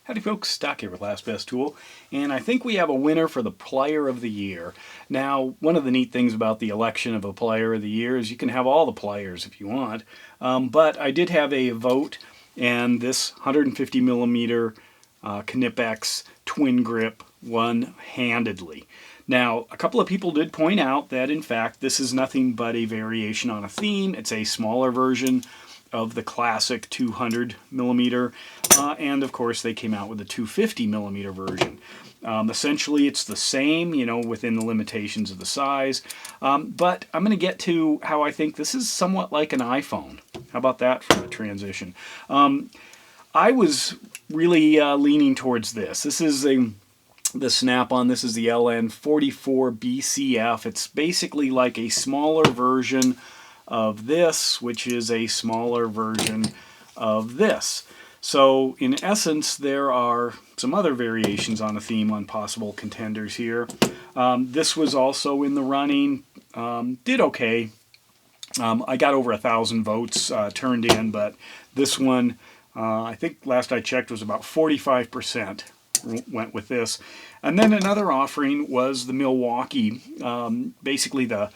Howdy folks, Stock here with Last Best Tool, and I think we have a winner for the Plier of the Year. Now, one of the neat things about the election of a Plier of the Year is you can have all the pliers if you want, but I did have a vote, and this 150 millimeter Knipex twin grip won handedly. Now, a couple of people did point out that in fact this is nothing but a variation on a theme. It's a smaller version of the classic 200 millimeter, and of course they came out with a 250 millimeter version. Essentially it's the same, you know, within the limitations of the size, but I'm going to get to how I think this is somewhat like an iPhone. How about that for a transition? I was really leaning towards this. This is the Snap-on. This is the LN44BCF. It's basically like a smaller version of this, which is a smaller version of this. So in essence, there are some other variations on a theme on possible contenders here. This was also in the running, did okay. I got over 1,000 votes turned in, but this one, I think last I checked, was about 45% went with this. And then another offering was the Milwaukee, basically the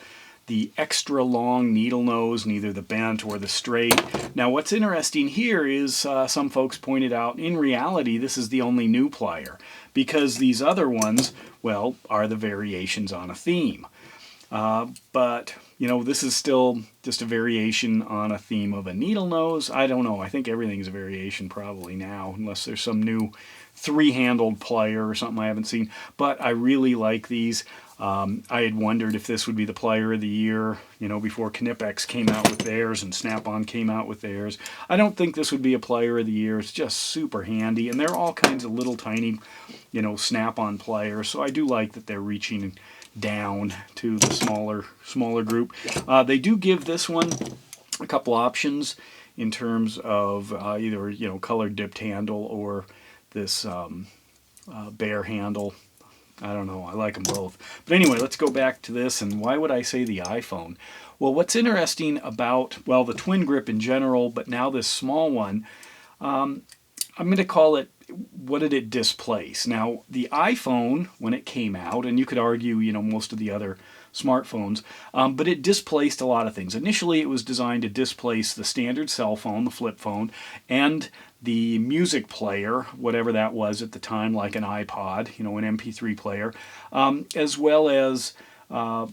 extra long needle nose, neither the bent or the straight. Now what's interesting here is some folks pointed out in reality this is the only new plier, because these other ones, well, are the variations on a theme. But you know, this is still just a variation on a theme of a needle nose. I don't know, I think everything's a variation probably now, unless there's some new three-handled plier or something I haven't seen. But I really like these. I had wondered if this would be the Plier of the Year, you know, before Knipex came out with theirs and Snap-on came out with theirs. I don't think this would be a Plier of the Year. It's just super handy, and they're all kinds of little tiny, you know, Snap-on pliers. So I do like that they're reaching down to the smaller group. They do give this one a couple options in terms of either, you know, colored dipped handle or this bare handle. I don't know, I like them both. But anyway, let's go back to this, and why would I say the iPhone? Well, what's interesting about, well, the twin grip in general, but now this small one, I'm going to call it, what did it displace? Now, the iPhone, when it came out, and you could argue, you know, most of the other smartphones, but it displaced a lot of things. Initially, it was designed to displace the standard cell phone, the flip phone, and the music player, whatever that was at the time, like an iPod, you know, an MP3 player, as well as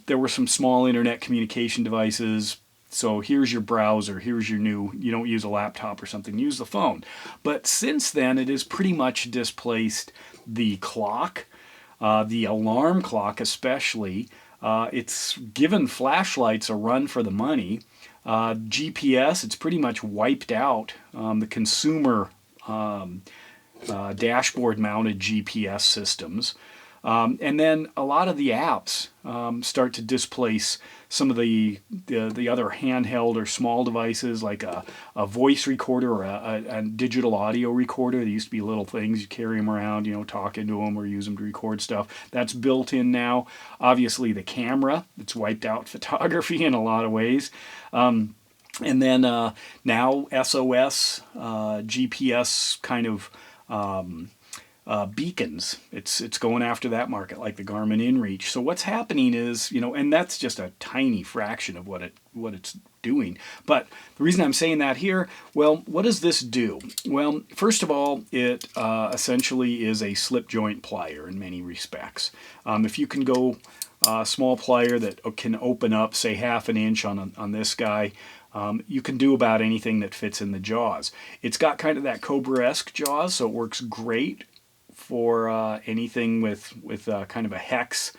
there were some small internet communication devices. So here's your browser, here's your new, you don't use a laptop or something, use the phone. But since then, it has pretty much displaced the clock, the alarm clock especially. It's given flashlights a run for the money. GPS, it's pretty much wiped out the consumer dashboard mounted GPS systems. And then a lot of the apps start to displace some of the other handheld or small devices, like a voice recorder or a digital audio recorder. They used to be little things, you carry them around, you know, talk into them or use them to record stuff. That's built in now. Obviously the camera, it's wiped out photography in a lot of ways. And then now SOS, GPS kind of beacons. It's going after that market, like the Garmin InReach. So what's happening is, you know, and that's just a tiny fraction of what it's doing. But the reason I'm saying that here, well, what does this do? Well, first of all, it essentially is a slip joint plier in many respects. If you can go a small plier that can open up, say, 1/2 inch on this guy, you can do about anything that fits in the jaws. It's got kind of that Cobra-esque jaws, so it works great for anything with kind of a hex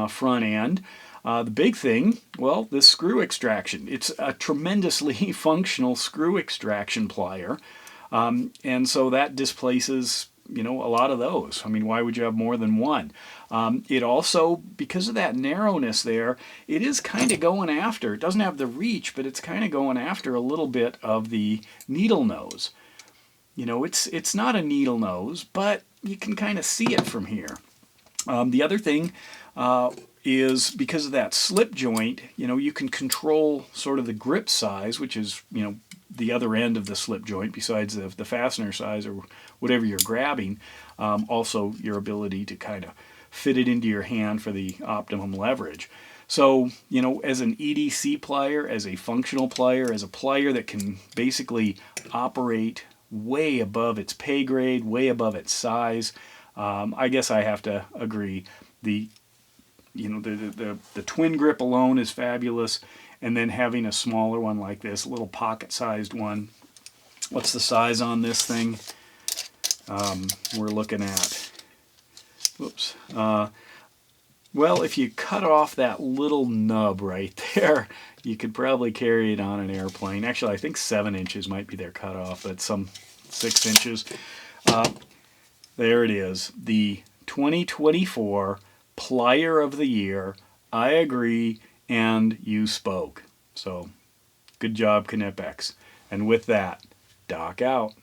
front end. The big thing, well, this screw extraction. It's a tremendously functional screw extraction plier, and so that displaces, you know, a lot of those. I mean, why would you have more than one? It also, because of that narrowness there, it is kind of going after, it doesn't have the reach, but it's kind of going after a little bit of the needle nose. You know, it's not a needle nose, but you can kind of see it from here. The other thing is because of that slip joint, you know, you can control sort of the grip size, which is, you know, the other end of the slip joint, besides the fastener size or whatever you're grabbing, also your ability to kind of fit it into your hand for the optimum leverage. So, you know, as an EDC plier, as a functional plier, as a plier that can basically operate way above its pay grade, way above its size, I guess I have to agree. The twin grip alone is fabulous, and then having a smaller one like this, a little pocket-sized one. What's the size on this thing? We're looking at, whoops. Well, if you cut off that little nub right there, you could probably carry it on an airplane. Actually, I think 7 inches might be their cutoff, but some 6 inches. There it is, the 2024 Plier of the Year. I agree, and you spoke. So, good job, Knipex. And with that, Doc out.